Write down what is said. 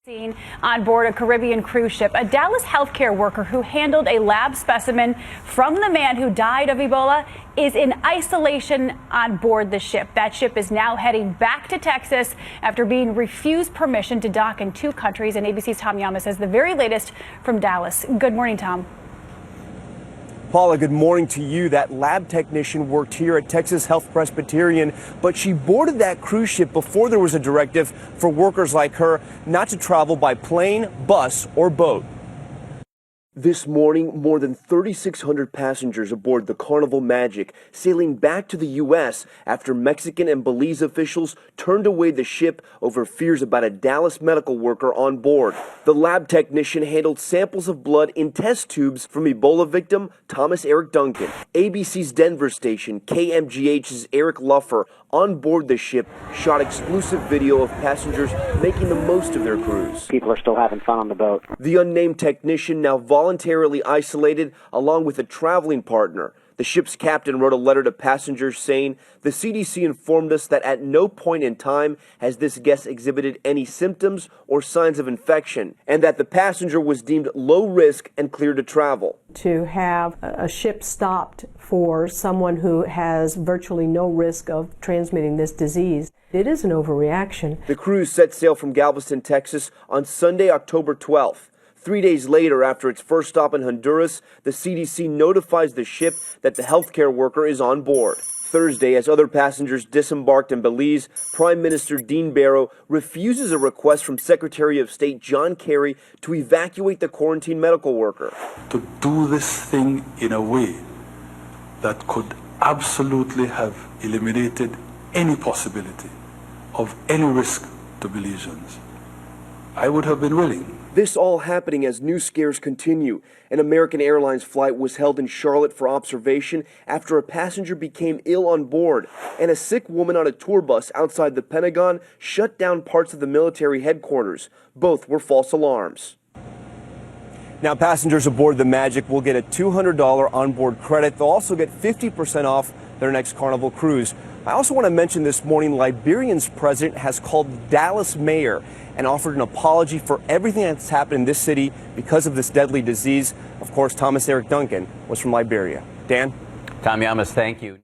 Seen on board a Caribbean cruise ship, a Dallas healthcare worker who handled a lab specimen from the man who died of Ebola is in isolation on board the ship. That ship is now heading back to Texas after being refused permission to dock in two countries. And ABC's Tom Yamas has the very latest from Dallas. Good morning, Tom. Paula, good morning to you. That lab technician worked here at Texas Health Presbyterian, but she boarded that cruise ship before there was a directive for workers like her not to travel by plane, bus, or boat. This morning, more than 3,600 passengers aboard the Carnival Magic sailing back to the U.S. after Mexican and Belize officials turned away the ship over fears about a Dallas medical worker on board. The lab technician handled samples of blood in test tubes from Ebola victim Thomas Eric Duncan. ABC's Denver station, KMGH's Eric Luffer, on board the ship, shot exclusive video of passengers making the most of their cruise. People are still having fun on the boat. The unnamed technician now voluntarily isolated along with a traveling partner. The ship's captain wrote a letter to passengers saying, "The CDC informed us that at no point in time has this guest exhibited any symptoms or signs of infection, and that the passenger was deemed low risk and cleared to travel." To have a ship stopped for someone who has virtually no risk of transmitting this disease, it is an overreaction. The cruise set sail from Galveston, Texas on Sunday, October 12th. 3 days later, after its first stop in Honduras, the CDC notifies the ship that the healthcare worker is on board. Thursday, as other passengers disembarked in Belize, Prime Minister Dean Barrow refuses a request from Secretary of State John Kerry to evacuate the quarantine medical worker. To do this thing in a way that could absolutely have eliminated any possibility of any risk to Belizeans, I would have been willing. This all happening as new scares continue. An American Airlines flight was held in Charlotte for observation after a passenger became ill on board, and a sick woman on a tour bus outside the Pentagon shut down parts of the military headquarters. Both were false alarms. Now, passengers aboard the Magic will get a $200 onboard credit. They'll also get 50% off their next Carnival cruise. I also want to mention this morning, Liberian's president has called Dallas mayor and offered an apology for everything that's happened in this city because of this deadly disease. Of course, Thomas Eric Duncan was from Liberia. Dan? Tom Yamas, thank you.